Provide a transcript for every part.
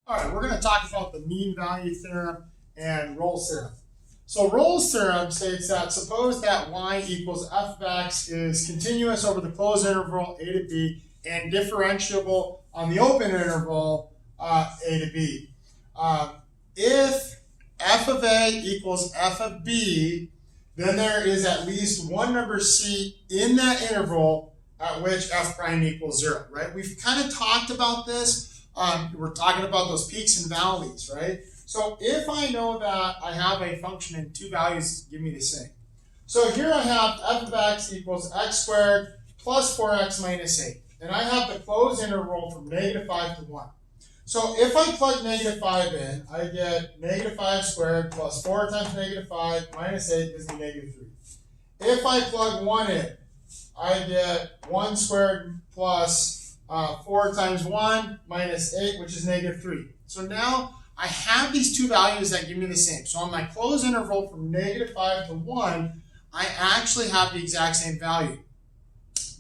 All right, we're going to talk about the mean value theorem and Rolle's theorem. So Rolle's theorem states that suppose that y equals f of x is continuous over the closed interval a to b and differentiable on the open interval a to b. If f of a equals f of b, then there is at least one number c in that interval at which f prime equals 0, right? We've kind of talked about this. We're talking about those peaks and valleys, right? So if I know that I have a function and two values give me the same. So here I have f of x equals x squared plus 4x minus 8. And I have the closed interval from -5 to 1. So if I plug -5 in, I get -5 squared plus 4 times -5 minus 8 gives me -3. If I plug 1 in, I get 1 squared plus 4 times 1 minus 8, which is -3. So now I have these two values that give me the same. So on my closed interval from -5 to 1, I actually have the exact same value.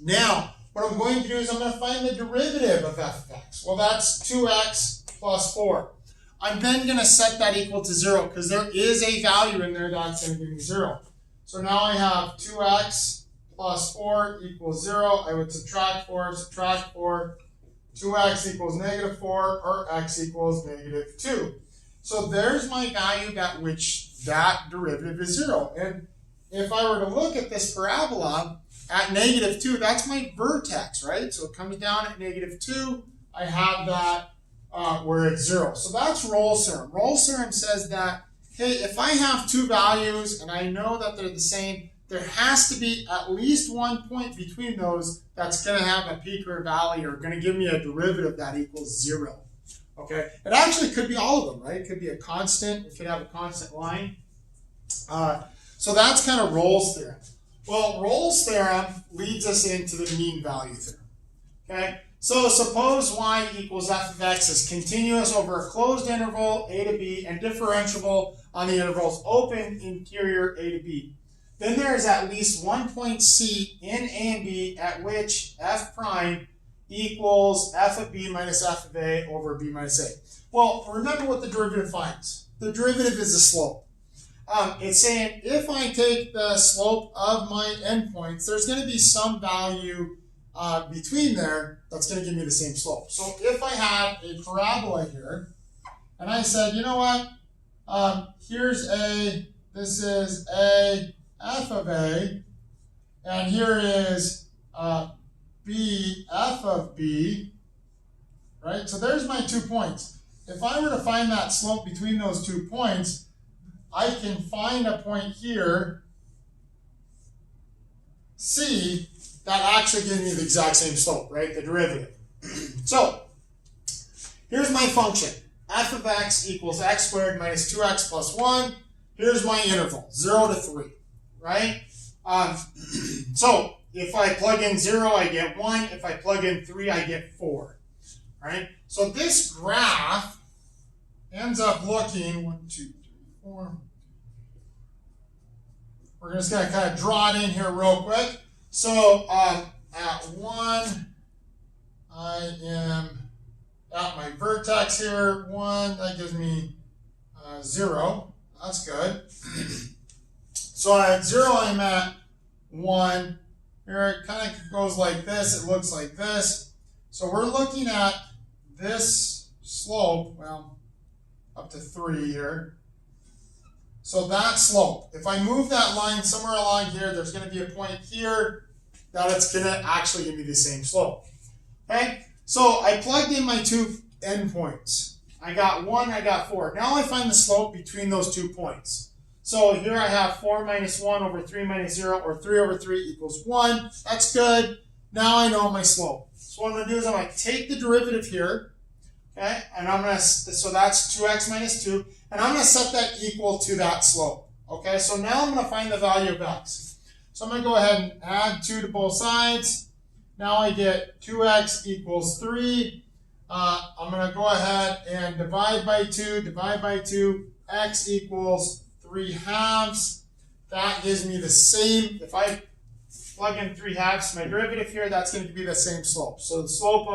Now, what I'm going to do is I'm going to find the derivative of f of x. Well, that's 2x plus 4. I'm then going to set that equal to 0 because there is a value in there that's going to give me 0. So now I have 2x plus 4 equals 0. I would subtract 4, 2x equals -4, or x equals -2. So there's my value at which that derivative is 0. And if I were to look at this parabola at -2, that's my vertex, right? So it comes down at -2. I have that where it's 0. So that's Rolle's theorem. Rolle's theorem says that, hey, if I have two values and I know that they're the same, there has to be at least one point between those that's going to have a peak or a valley or going to give me a derivative that equals 0. Okay? It actually could be all of them, right? It could be a constant. It could have a constant line. So that's kind of Rolle's theorem. Well, Rolle's theorem leads us into the mean value theorem. Okay? So suppose y equals f of x is continuous over a closed interval a to b and differentiable on the intervals open interior a to b. Then there is at least one point C in A and B at which f prime equals f of b minus f of a over b minus a. Well, remember what the derivative finds. The derivative is the slope. It's saying if I take the slope of my endpoints, there's going to be some value between there that's going to give me the same slope. So if I had a parabola here, and I said, you know what, this is a f of a, and here is b f of b, right? So there's my 2 points. If I were to find that slope between those 2 points, I can find a point here, C, that actually gives me the exact same slope, right? The derivative. So here's my function. F of x equals x squared minus 2x plus 1. Here's my interval, 0 to 3. Right? So if I plug in 0, I get 1. If I plug in 3, I get 4. Right? So this graph ends up looking 1, 2, 3, 4. We're just going to kind of draw it in here real quick. So at 1, I am at my vertex here. 1, that gives me 0. That's good. So at 0, I'm at 1. Here it kind of goes like this. It looks like this. So we're looking at this slope, well, up to 3 here. So that slope. If I move that line somewhere along here, there's going to be a point here that it's going to actually give me the same slope. Okay? So I plugged in my two endpoints. I got 1, I got 4. Now I find the slope between those 2 points. So here I have 4 minus 1 over 3 minus 0, or 3 over 3 equals 1. That's good. Now I know my slope. So what I'm going to do is I'm going to take the derivative here, okay, and I'm going to, so that's 2x minus 2, and I'm going to set that equal to that slope. Okay, so now I'm going to find the value of x. So I'm going to go ahead and add 2 to both sides. Now I get 2x equals 3. I'm going to go ahead and divide by 2, x equals 3/2. That gives me the same, if I plug in 3/2 to my derivative here, that's going to be the same slope. So the slope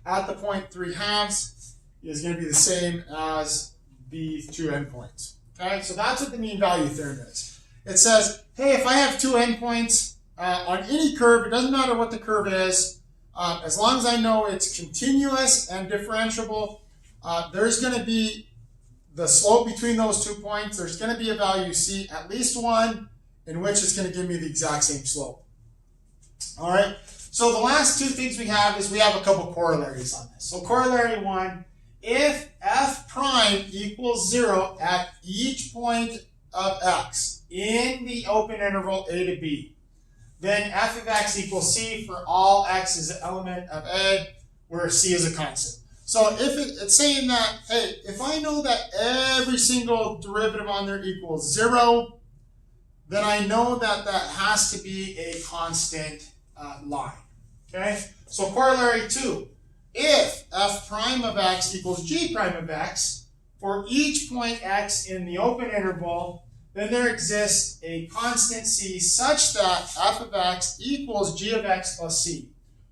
at the point 3/2 is going to be the same as the two endpoints. Okay, so that's what the mean value theorem is. It says, hey, if I have two endpoints on any curve, it doesn't matter what the curve is, as long as I know it's continuous and differentiable, there's going to be the slope between those 2 points. There's going to be a value c, at least one, in which it's going to give me the exact same slope. All right, so the last two things we have is we have a couple corollaries on this. So corollary one, if f prime equals 0 at each point of x in the open interval a to b, then f of x equals c for all x is an element of a, where c is a constant. So if it's saying that, hey, if I know that every single derivative on there equals 0, then I know that that has to be a constant line. Okay? So corollary 2, if f prime of x equals g prime of x, for each point x in the open interval, then there exists a constant c such that f of x equals g of x plus c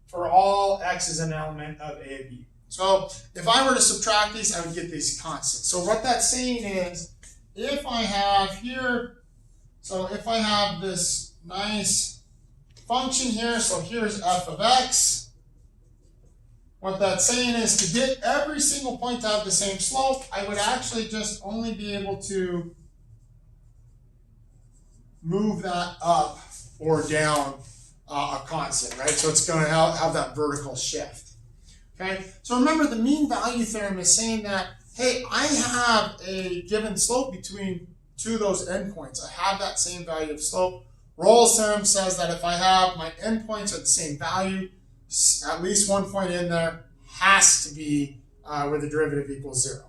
for all x is an element of a and b. So if I were to subtract these, I would get these constants. So what that's saying is, if I have here, so if I have this nice function here, so here's f of x, what that's saying is to get every single point to have the same slope, I would actually just only be able to move that up or down a constant, right? So it's going to have that vertical shift. Okay, so remember the mean value theorem is saying that, hey, I have a given slope between two of those endpoints. I have that same value of slope. Rolle's theorem says that if I have my endpoints at the same value, at least one point in there has to be where the derivative equals 0.